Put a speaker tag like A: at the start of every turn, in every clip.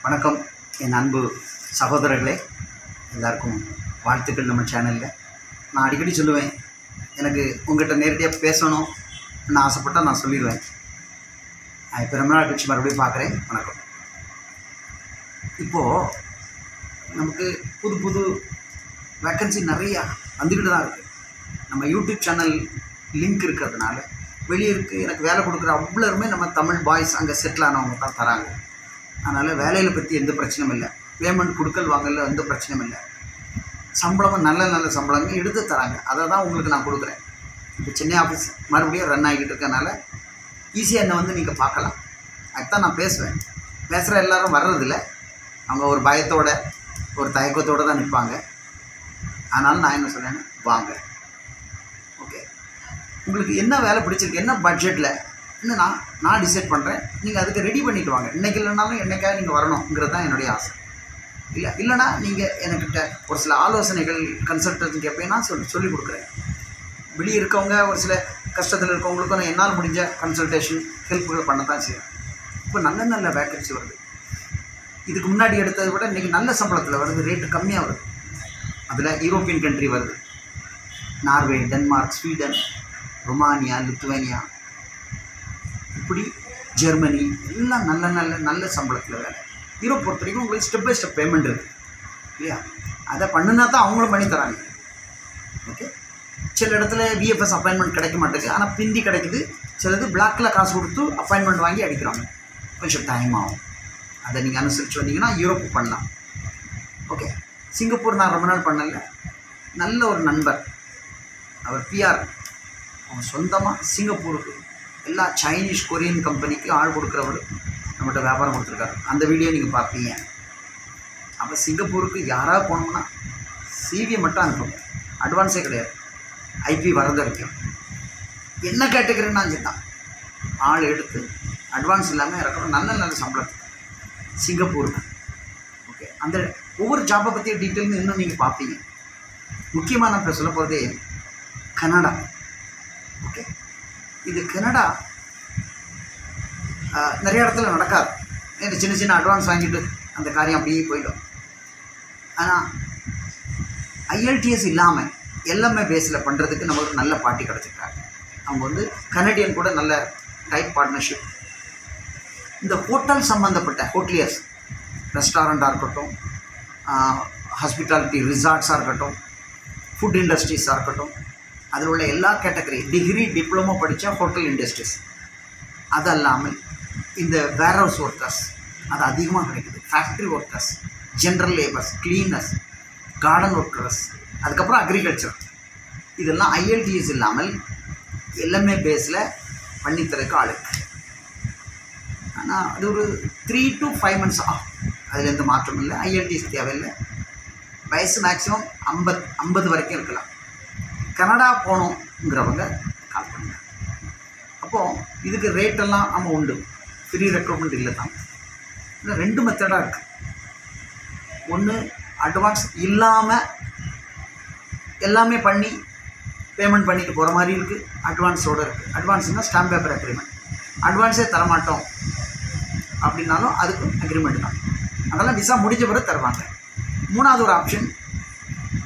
A: வணக்கம் என் அன்பு சகோதரர்களே, எல்லாருக்கும் வாழ்த்துக்கள். நம்ம சேனலில் நான் அடிக்கடி சொல்லுவேன், எனக்கு உங்கள்கிட்ட நேரடியாக பேசணும்னு ஆசைப்பட்டால் நான் சொல்லிடுவேன். இப்போ ரொம்ப நாள் கழிச்சு மறுபடியும் பார்க்குறேன். வணக்கம். இப்போது நமக்கு புது புது வேக்கன்சி நிறையா வந்துக்கிட்டு தான் இருக்குது. நம்ம யூடியூப் சேனல் லிங்க் இருக்கிறதுனால வெளியே இருக்குது எனக்கு வேலை கொடுக்குற அவ்வளோருமே நம்ம தமிழ் பாய்ஸ் அங்கே செட்டில் ஆனவங்க தான் தராங்க. அதனால் வேலையில் பற்றி எந்த பிரச்சனையும் இல்லை, பேமெண்ட் கொடுக்கல் வாங்கல எந்த பிரச்சனையும் இல்லை. சம்பளமும் நல்ல நல்ல சம்பளங்கள் எடுத்து தராங்க. அதை தான் உங்களுக்கு நான் கொடுக்குறேன். இப்போ சென்னை ஆஃபீஸ் மறுபடியும் ரன் ஆகிக்கிட்டு இருக்கனால ஈஸியாக என்னை வந்து நீங்கள் பார்க்கலாம். அதுதான் நான் பேசுவேன். பேசுகிற எல்லோரும் வர்றதில்ல, அவங்க ஒரு பயத்தோட ஒரு தயக்கத்தோடு தான் நிற்பாங்க. அதனால் நான் என்ன சொல்லேன்னு வாங்க. ஓகே, உங்களுக்கு என்ன வேலை பிடிச்சிருக்கு, என்ன பட்ஜெட்டில் இன்னும் நான் டிசைட் பண்ணுறேன். நீங்கள் அதுக்கு ரெடி பண்ணிவிட்டு வாங்க. இன்றைக்கி இல்லைனாலும் என்றைக்காக நீங்கள் வரணுங்கிறது தான் என்னுடைய ஆசை. இல்லைனா நீங்கள் என்கிட்ட ஒரு சில ஆலோசனைகள் கன்சல்டன்ட் கேட்பேன், நான் சொல்லிக் கொடுக்குறேன். வெளியே இருக்கவங்க ஒரு சில கஷ்டத்தில் இருக்கவங்களுக்கும் நான் என்னால் முடிஞ்ச கன்சல்டேஷன் ஹெல்ப்புகள் பண்ண தான் செய்வேன். இப்போ நல்ல நல்ல வேக்கன்சி வருது. இதுக்கு முன்னாடி எடுத்ததை விட இன்றைக்கி நல்ல சம்பளத்தில் வருது, ரேட்டு கம்மியாக வருது. அதில் யூரோப்பியன் கண்ட்ரி வருது, Norway, Denmark, Sweden, Romania, Lithuania, இப்படி ஜெர்மனி, எல்லாம் நல்ல நல்ல நல்ல சம்பளத்தில் வேலை. யூரோப் பொறுத்த வரைக்கும் உங்களுக்கு ஸ்டெப் பை ஸ்டெப் பேமெண்ட் இருக்குது இல்லையா? அதை பண்ணுனா தான் அவங்களும் பண்ணி தராங்க. ஓகே, சில இடத்துல விஎஃப்எஸ் அப்பாயின்மெண்ட் கிடைக்க மாட்டேங்குது, ஆனால் பிந்தி கிடைக்குது. சிலது பிளாக்கில் காசு கொடுத்து அப்பாயின்மெண்ட் வாங்கி அடிக்கிறாங்க, கொஞ்சம் டைம் ஆகும். அதை நீங்கள் அனுசரித்து வந்தீங்கன்னா யூரோப்பு பண்ணலாம். ஓகே, சிங்கப்பூர் நான் ரொம்ப நாள் பண்ணல. நல்ல ஒரு நண்பர், அவர் பிஆர், அவங்க சொந்தமாக சிங்கப்பூருக்கு எல்லா சைனீஸ் கொரியன் கம்பெனிக்கு ஆள் கொடுக்குறவர் நம்மகிட்ட வியாபாரம் கொடுத்துருக்காரு. அந்த வீடியோ நீங்கள் பார்ப்பீங்க. அப்போ சிங்கப்பூருக்கு யாராவது போனோம்னா சிவியை மட்டும் அனுப்புங்க, அட்வான்ஸே கிடையாது. ஐபி வரது வரைக்கும் என்ன கேட்டுக்கிறேன்னா தான் ஆள் எடுத்து அட்வான்ஸ் இல்லாமல் இறக்கணும். நல்ல நல்ல சம்பளத்துக்கு சிங்கப்பூருக்கு. ஓகே, அந்த ஒவ்வொரு ஜாப்பை பற்றிய டீட்டெயில்னு இன்னும் நீங்கள் பார்ப்பீங்க. முக்கியமாக நான் இப்போ சொல்ல போகிறதே கனடா. ஓகே, இது கனடா நிறைய இடத்துல நடக்காது. இந்த சின்ன சின்ன அட்வான்ஸ் வாங்கிட்டு அந்த காரியம் அப்படியே போயிடும். ஆனால் ஐஎல்டிஎஸ் இல்லாமல் எல்லாமே பேஸில் பண்ணுறதுக்கு நமக்கு நல்ல பார்ட்டி கிடச்சிருக்காங்க. அவங்க வந்து கனடியன் கூட நல்ல டைப் பார்ட்னர்ஷிப். இந்த ஹோட்டல் சம்மந்தப்பட்ட ஹோட்டலியர்ஸ், ரெஸ்டாரண்ட்டாக இருக்கட்டும், ஹாஸ்பிட்டாலிட்டி ரிசார்ட்ஸாக இருக்கட்டும், ஃபுட் இண்டஸ்ட்ரீஸாக இருக்கட்டும், அதில் உள்ள எல்லா கேட்டகரி டிகிரி டிப்ளமோ படித்தா ஹோட்டல் இண்டஸ்ட்ரீஸ், அது இல்லாமல் இந்த வேர்ஹவுஸ் ஒர்க்கர்ஸ் அது அதிகமாக கிடைக்குது. Factory workers, general labours, cleaners, garden workers, அதுக்கப்புறம் அக்ரிகல்ச்சர், இதெல்லாம் ஐஎல்டிஎஸ் இல்லாமல் எல்லாமே பேஸில் பண்ணித்தரக்கு ஆளுக்கு. ஆனால் அது ஒரு 3 to 5 months ஆகும். அதில் எந்த மாற்றமும் இல்லை. ஐஎல்டிஎஸ் தேவையில்லை. வயசு மேக்ஸிமம் 50 வரைக்கும் இருக்கலாம். கனடா போகணுங்கிறவங்க கால் பண்ணுங்க. அப்போது இதுக்கு ரேட்டெல்லாம் நம்ம உண்டு, ஃப்ரீ ரெக்ரூட்மெண்ட் இல்லை தான். இல்லை, 2 மெத்தடாக இருக்குது. ஒன்று அட்வான்ஸ் இல்லாமல் எல்லாமே பண்ணி பேமெண்ட் பண்ணிட்டு போகிற மாதிரி இருக்குது, அட்வான்ஸோடு இருக்குது. அட்வான்ஸ்னால் ஸ்டாம்ப் பேப்பர் அக்ரிமெண்ட். அட்வான்ஸே தரமாட்டோம் அப்படின்னாலும் அதுக்கு அக்ரிமெண்ட் தான். அதெல்லாம் விசா முடிஞ்ச பிறகு தருவாங்க. மூணாவது ஒரு ஆப்ஷன்,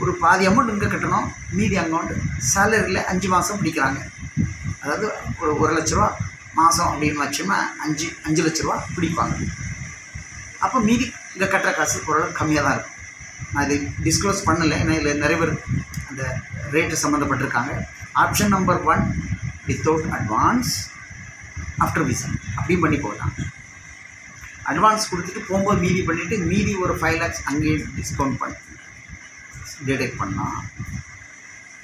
A: ஒரு பாதி அமௌண்ட் இங்கே கட்டணும், மீதி அமௌண்ட் சேலரியில் 5 மாதம் பிடிக்கிறாங்க. அதாவது ஒரு 1 லட்ச ரூபா மாதம் அப்படின்னு வச்சோம்னா 5 லட்ச ரூபா பிடிப்பாங்க. அப்போ மீதி இங்கே கட்டுற காசு ஓரளவு கம்மியாக தான் இருக்கும். நான் இதை டிஸ்க்ளோஸ் பண்ணலை, ஏன்னா இதில் நிறைய பேர் அந்த ரேட்டு சம்மந்தப்பட்டிருக்காங்க. Option number 1, without advance after visa அப்படியும் பண்ணி போகலாம். அட்வான்ஸ் கொடுத்துட்டு போகும்போது மீதி பண்ணிவிட்டு மீதி ஒரு 5 lakhs அங்கேயே டிஸ்கவுண்ட் பண்ணி டிடெக்ட் பண்ணலாம்.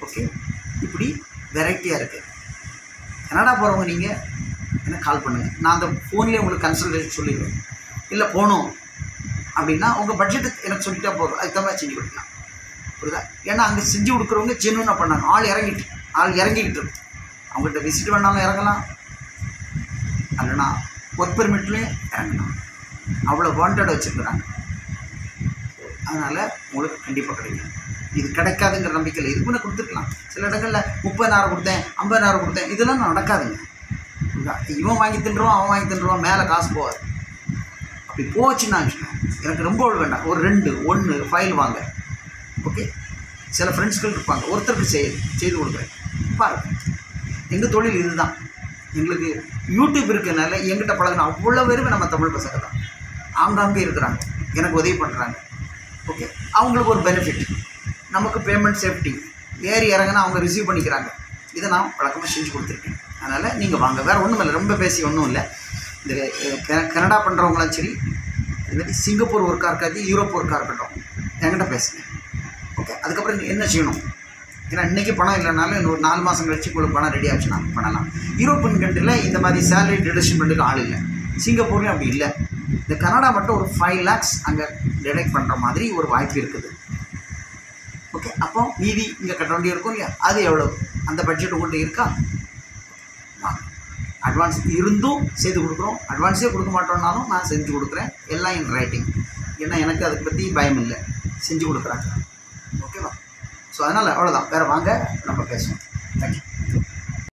A: ஓகே, இப்படி வெரைட்டியாக இருக்குது. கனடா போகிறவங்க நீங்கள் எனக்கு கால் பண்ணுங்கள். நான் அந்த ஃபோன்லேயே உங்களுக்கு கன்சல்டேஷன் சொல்லிடுவேன். இல்லை போகணும் அப்படின்னா உங்கள் பட்ஜெட்டு எனக்கு சொல்லிட்டா போதும், அதுக்கு தான் செஞ்சு கொடுக்கலாம். புரியுதா? ஏன்னா அங்கே செஞ்சு கொடுக்குறவங்க ஜென்வனாக பண்ணாங்க. ஆள் இறங்கிக்கிட்டு இருக்கு. அவங்கள்ட்ட விசிட் வேணாலும் இறங்கலாம், இல்லைன்னா ஒர்க் பெர்மிட்லேயும் இறங்கலாம். அவ்வளோ வாண்டட் வச்சுருக்குறாங்க. அதனால் உங்களுக்கு கண்டிப்பாக கிடைக்கும். இது கிடைக்காதுங்கிற நம்பிக்கையில் இதுக்கு முன்னே கொடுத்துருக்கலாம். சில இடங்களில் 30,000 கொடுத்தேன், 50,000 கொடுத்தேன், இதெல்லாம் நடக்காதுங்க. இவன் வாங்கி தின்றுவான், அவன் வாங்கி தின்றுவான், மேலே காசு போகாது. அப்படி போச்சுன்னா எனக்கு ரொம்ப வேண்டாம், ஒரு 2 1 ஃபைல் வாங்க. ஓகே, சில ஃப்ரெண்ட்ஸ்கள் இருப்பாங்க, ஒருத்தருக்கு செய்து கொடுக்குறேன் பாருங்கள். எங்கள் தொழில் இதுதான். எங்களுக்கு யூடியூப் இருக்கிறதுனால எங்கிட்ட பழகின அவ்வளோ பேருமே நம்ம தமிழ் பசங்க தான். ஆங்காங்கே இருக்கிறாங்க, எனக்கு உதவி பண்ணுறாங்க. ஓகே, அவங்களுக்கு ஒரு பெனிஃபிட், நமக்கு பேமெண்ட் சேஃப்டி, ஏறி இறங்கினா அவங்க ரிசீவ் பண்ணிக்கிறாங்க. இதை நான் வழக்கமாக செஞ்சு கொடுத்துருக்கேன். அதனால் நீங்கள் வாங்க, வேறு ஒன்றும் இல்லை, ரொம்ப பேசி ஒன்றும் இல்லை. இந்த கனடா பண்ணுறவங்களாம் சரி, இதுமாதிரி சிங்கப்பூர் ஒர்க்காக இருக்காது, யூரோப் ஒர்க்காக இருக்கட்டும், என்கிட்ட பேசுங்க. ஓகே, அதுக்கப்புறம் என்ன செய்யணும்? ஏன்னா இன்றைக்கி பணம் இல்லைனாலும் இன்னொரு 4 மாதம் கழிச்சு உங்களுக்கு பணம் ரெடி ஆச்சுன்னா பண்ணலாம். யூரோப்பியன் கண்ட்ரியில் இந்த மாதிரி சேலரி டிடக்ஷன் பண்ணுறதுக்கு ஆள் இல்லை, சிங்கப்பூர்லேயும் அப்படி இல்லை. இந்த கனடா மட்டும் ஒரு 5 lakhs அங்கே டிடெக்ட் பண்ணுற மாதிரி ஒரு வாய்ப்பு இருக்குது. ஓகே, அப்போ மீதி இங்கே கட்ட வேண்டிய இருக்கும் இல்லையா, அது எவ்வளோ, அந்த பட்ஜெட் உங்கள்கிட்ட இருக்கா? அட்வான்ஸ் இருந்தும் செய்து கொடுக்குறோம், அட்வான்ஸே கொடுக்க மாட்டோம்னாலும் நான் செஞ்சு கொடுக்குறேன், எல்லாம் இன் ரைட்டிங். ஏன்னா எனக்கு அதை பற்றி பயம் இல்லை, செஞ்சு கொடுக்குறாங்க. ஓகேவா? ஸோ அதனால் அவ்வளோதான், வேறு வாங்க நம்ம பேசுவோம். தேங்க்யூ.